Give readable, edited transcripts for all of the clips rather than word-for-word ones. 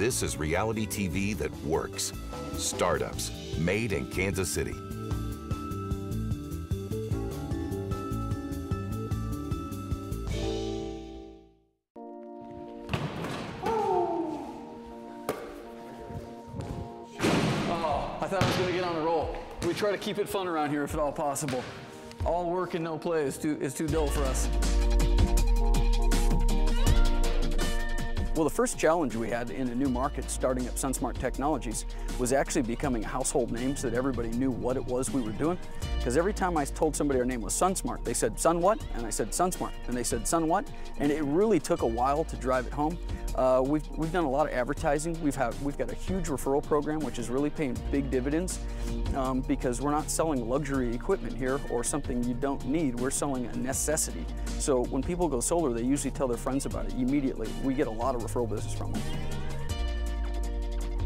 This is reality TV that works. Startups, made in Kansas City. I thought I was going to get on a roll. We try to keep it fun around here if at all possible. All work and no play is too dull for us. Well, the first challenge we had in a new market starting up SunSmart Technologies was actually becoming a household name so that everybody knew what it was we were doing. Because every time I told somebody our name was SunSmart, they said, "Sun what?" And I said, "SunSmart." And they said, "Sun what?" And it really took a while to drive it home. We've done a lot of advertising. We've got a huge referral program, which is really paying big dividends because we're not selling luxury equipment here or something you don't need. We're selling a necessity. So when people go solar, they usually tell their friends about it immediately. We get a lot of referral business from them.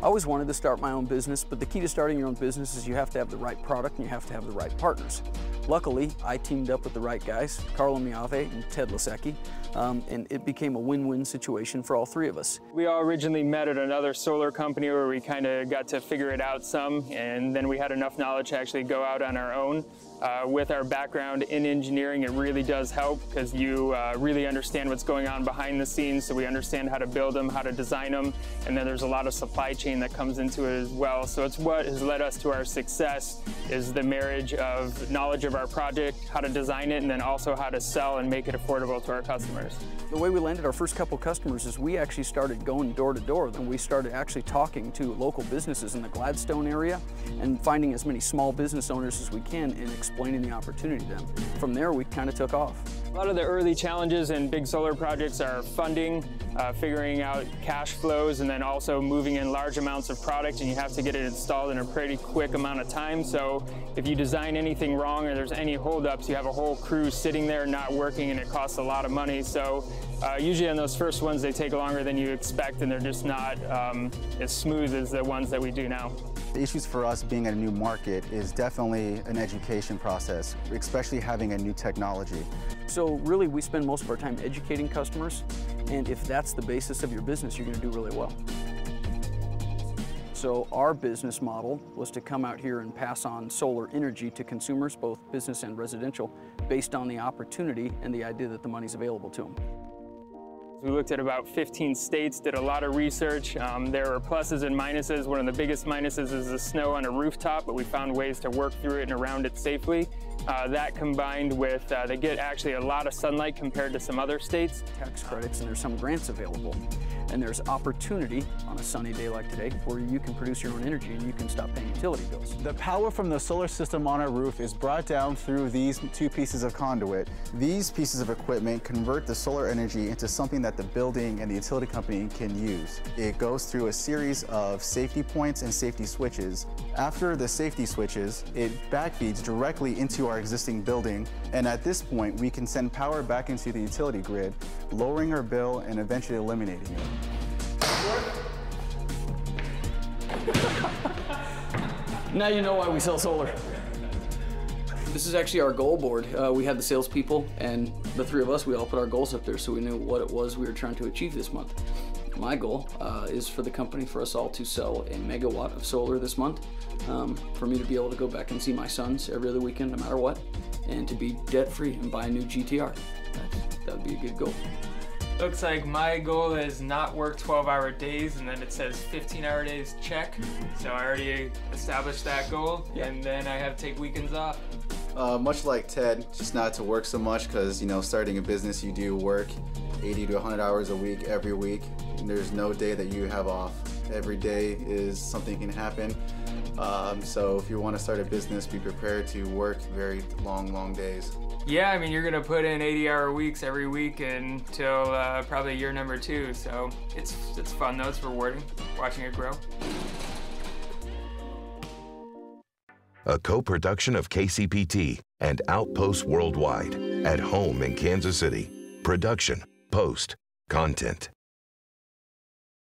I always wanted to start my own business, but the key to starting your own business is you have to have the right product and you have to have the right partners. Luckily, I teamed up with the right guys, Carlo Miave and Ted Lasecki, and it became a win-win situation for all three of us. We all originally met at another solar company where we kind of got to figure it out some, and then we had enough knowledge to actually go out on our own. With our background in engineering, it really does help because you really understand what's going on behind the scenes, so we understand how to build them, how to design them, and then there's a lot of supply chain that comes into it as well. So it's what has led us to our success is the marriage of knowledge of our project, how to design it, and then also how to sell and make it affordable to our customers. The way we landed our first couple customers is we actually started going door to door. Then we started actually talking to local businesses in the Gladstone area and finding as many small business owners as we can and explaining the opportunity to them. From there, we kind of took off. A lot of the early challenges in big solar projects are funding, figuring out cash flows, and then also moving in large amounts of product, and you have to get it installed in a pretty quick amount of time. So if you design anything wrong or there's any holdups, you have a whole crew sitting there not working, and it costs a lot of money. So usually on those first ones, they take longer than you expect, and they're just not as smooth as the ones that we do now. The issues for us being in a new market is definitely an education process, especially having a new technology. So really, we spend most of our time educating customers, and if that's the basis of your business, you're going to do really well. So our business model was to come out here and pass on solar energy to consumers, both business and residential, based on the opportunity and the idea that the money's available to them. We looked at about 15 states, did a lot of research. There were pluses and minuses. One of the biggest minuses is the snow on a rooftop, but we found ways to work through it and around it safely. That combined with, they get actually a lot of sunlight compared to some other states. Tax credits, and there's some grants available. And there's opportunity on a sunny day like today where you can produce your own energy and you can stop paying utility bills. The power from the solar system on our roof is brought down through these two pieces of conduit. These pieces of equipment convert the solar energy into something that the building and the utility company can use. It goes through a series of safety points and safety switches. After the safety switches, it backfeeds directly into our existing building, and at this point we can send power back into the utility grid, lowering our bill and eventually eliminating it. Now you know why we sell solar. This is actually our goal board. We had the salespeople and the three of us, we all put our goals up there so we knew what it was we were trying to achieve this month. My goal is for the company, for us all to sell a megawatt of solar this month, for me to be able to go back and see my sons every other weekend no matter what, and to be debt-free and buy a new GTR. That would be a good goal. Looks like my goal is not work 12-hour days, and then it says 15-hour days, check. So I already established that goal, and then I have to take weekends off. Much like Ted, just not to work so much because, you know, starting a business, you do work 80 to 100 hours a week, every week. And there's no day that you have off. Every day is something can happen. So if you want to start a business, be prepared to work very long days. Yeah, I mean, you're gonna put in 80-hour weeks every week until probably year number 2. So it's fun though, it's rewarding, watching it grow. A co-production of KCPT and Outpost Worldwide, at home in Kansas City. Production, post, content.